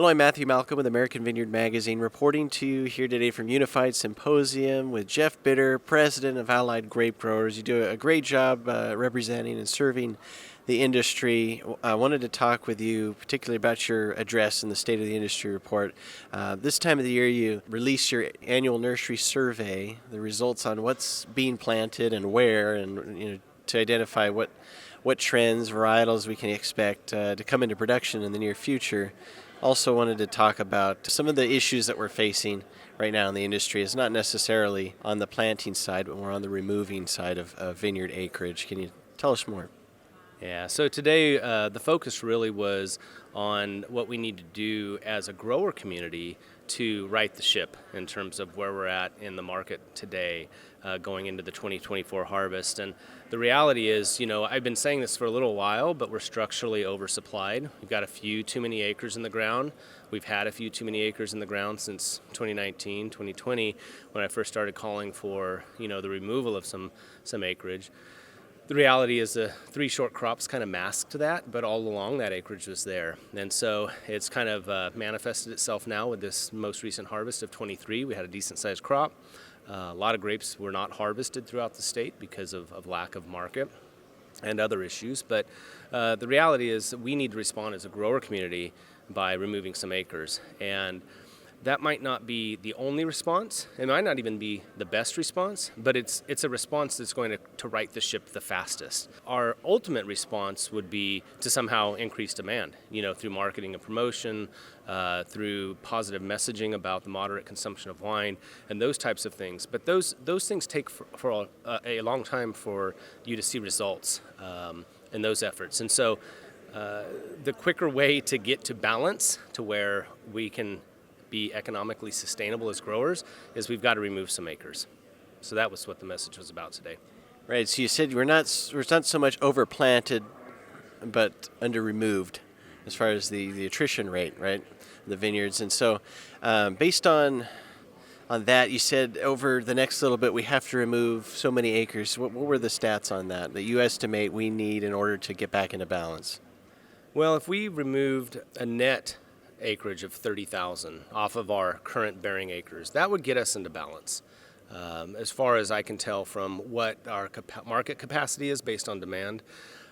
Hello, I'm Matthew Malcolm with American Vineyard Magazine, reporting to you here today from Unified Symposium with Jeff Bitter, President of Allied Grape Growers. You do a great job representing and serving the industry. I wanted to talk with you particularly about your address in the State of the Industry report. This time of the year, you release your annual nursery survey, the results on what's being planted and where, and to identify what trends, varietals we can expect to come into production in the near future. Also wanted to talk about some of the issues that we're facing right now in the industry. It's not necessarily on the planting side, but more on the removing side of vineyard acreage. Can you tell us more? Yeah, so today the focus really was on what we need to do as a grower community to right the ship in terms of where we're at in the market today going into the 2024 harvest. And the reality is, I've been saying this for a little while, but we're structurally oversupplied. We've got a few too many acres in the ground. We've had a few too many acres in the ground since 2019, 2020, when I first started calling for, the removal of some acreage. The reality is the three short crops kind of masked that, but all along that acreage was there. And so it's kind of manifested itself now with this most recent harvest of 23. We had a decent sized crop. A lot of grapes were not harvested throughout the state because of lack of market and other issues. But the reality is that we need to respond as a grower community by removing some acres. And that might not be the only response. It might not even be the best response, but it's a response that's going to right the ship the fastest. Our ultimate response would be to somehow increase demand, through marketing and promotion, through positive messaging about the moderate consumption of wine, and those types of things. But those things take for a long time for you to see results in those efforts. And so the quicker way to get to balance to where we can be economically sustainable as growers is we've got to remove some acres. So that was what the message was about today. Right, so you said we're not so much overplanted, but under removed as far as the attrition rate, right, the vineyards. And so based on that, you said over the next little bit we have to remove so many acres. What were the stats on that you estimate we need in order to get back into balance? Well, if we removed a net acreage of 30,000 off of our current bearing acres, that would get us into balance. As far as I can tell from what our market capacity is based on demand.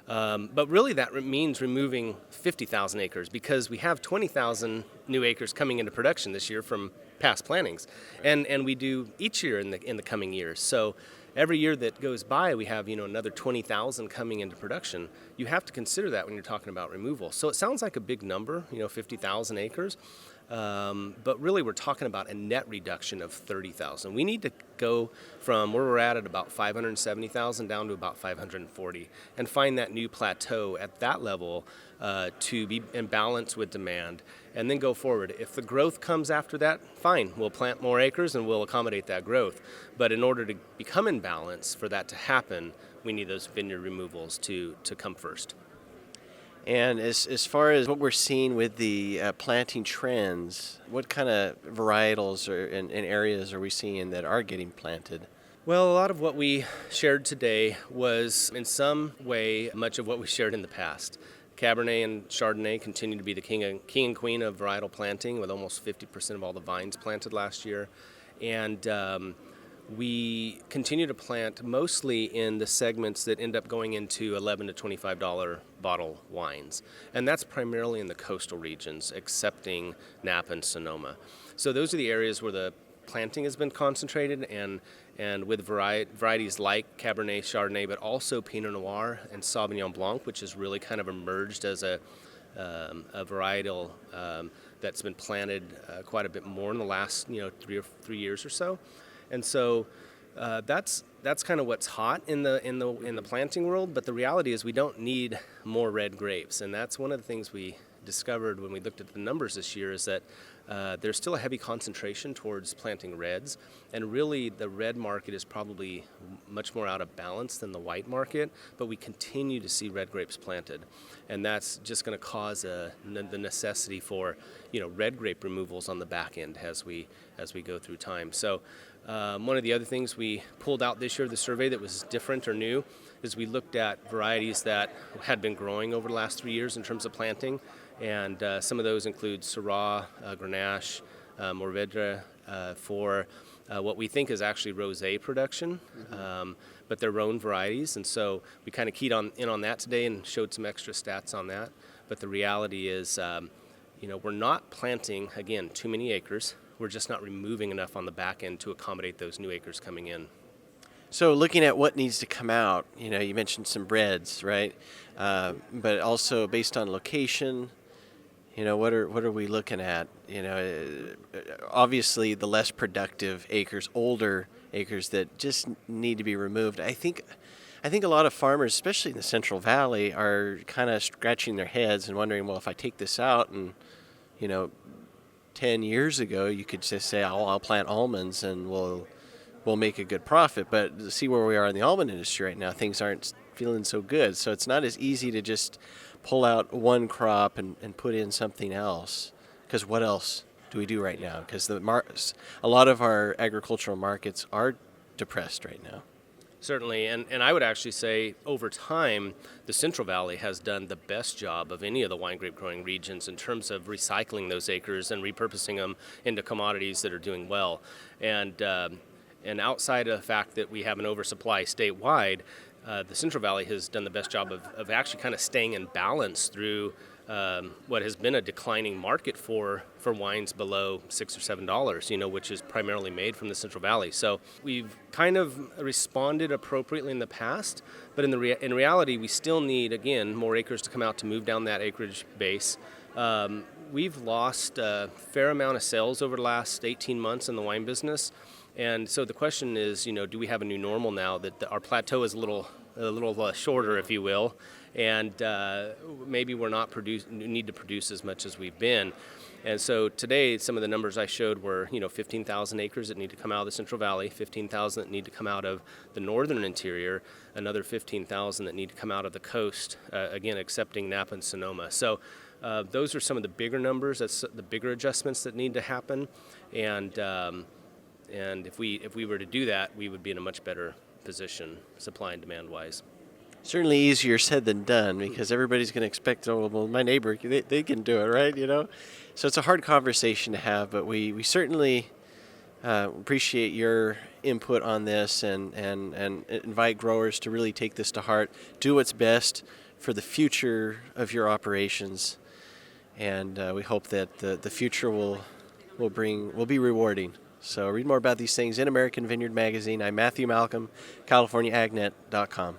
But really that means removing 50,000 acres because we have 20,000 new acres coming into production this year from past plantings. And we do each year in the coming years. So every year that goes by, we have another 20,000 coming into production. You have to consider that when you're talking about removal. So it sounds like a big number, 50,000 acres, but really we're talking about a net reduction of 30,000. We need to go from where we're at about 570,000 down to about 540 and find that new plateau at that level to be in balance with demand and then go forward. If the growth comes after that, fine, we'll plant more acres and we'll accommodate that growth. But in order to become in balance, for that to happen, we need those vineyard removals to come first. And as far as what we're seeing with the planting trends, what kind of varietals and areas are we seeing that are getting planted? Well, a lot of what we shared today was in some way much of what we shared in the past. Cabernet and Chardonnay continue to be the king and queen of varietal planting with almost 50% of all the vines planted last year. And we continue to plant mostly in the segments that end up going into $11 to $25 bottle wines. And that's primarily in the coastal regions, excepting Napa and Sonoma. So those are the areas where the planting has been concentrated and with varieties like Cabernet, Chardonnay, but also Pinot Noir and Sauvignon Blanc, which has really kind of emerged as a varietal that's been planted quite a bit more in the last 3 years or so. And so that's kind of what's hot in the planting world. But the reality is we don't need more red grapes, and that's one of the things we discovered when we looked at the numbers this year is that there's still a heavy concentration towards planting reds, and really the red market is probably much more out of balance than the white market, but we continue to see red grapes planted, and that's just going to cause the necessity for red grape removals on the back end as we go through time. So one of the other things we pulled out this year, the survey that was different or new, is we looked at varieties that had been growing over the last 3 years in terms of planting, And some of those include Syrah, Grenache, Mourvedre for what we think is actually rosé production, but they're own varieties. And so we kind of keyed in on that today and showed some extra stats on that. But the reality is, we're not planting, again, too many acres. We're just not removing enough on the back end to accommodate those new acres coming in. So looking at what needs to come out, you mentioned some breads, right? But also based on location, what are we looking at? Obviously the less productive acres, older acres that just need to be removed. I think a lot of farmers, especially in the Central Valley, are kind of scratching their heads and wondering, well, if I take this out and, 10 years ago, you could just say, I'll plant almonds and we'll make a good profit. But see where we are in the almond industry right now, things aren't feeling so good. So it's not as easy to just pull out one crop and put in something else. Because what else do we do right now? Because a lot of our agricultural markets are depressed right now. Certainly, and I would actually say over time, the Central Valley has done the best job of any of the wine grape growing regions in terms of recycling those acres and repurposing them into commodities that are doing well. And outside of the fact that we have an oversupply statewide, the Central Valley has done the best job of actually kind of staying in balance through what has been a declining market for wines below $6 or $7, which is primarily made from the Central Valley. So we've kind of responded appropriately in the past, but in reality, we still need, again, more acres to come out to move down that acreage base. We've lost a fair amount of sales over the last 18 months in the wine business. And so the question is, do we have a new normal now that our plateau is a little shorter, if you will, and maybe we're not need to produce as much as we've been. And so today, some of the numbers I showed were, 15,000 acres that need to come out of the Central Valley, 15,000 that need to come out of the northern interior, another 15,000 that need to come out of the coast, again, excepting Napa and Sonoma. So those are some of the bigger numbers. That's the bigger adjustments that need to happen. And if we were to do that, we would be in a much better position, supply and demand-wise. Certainly easier said than done, because everybody's going to expect, well, my neighbor, they can do it, right? So it's a hard conversation to have, but we certainly appreciate your input on this and invite growers to really take this to heart, do what's best for the future of your operations, and we hope that the future will be rewarding. So read more about these things in American Vineyard Magazine. I'm Matthew Malcolm, CaliforniaAgNet.com.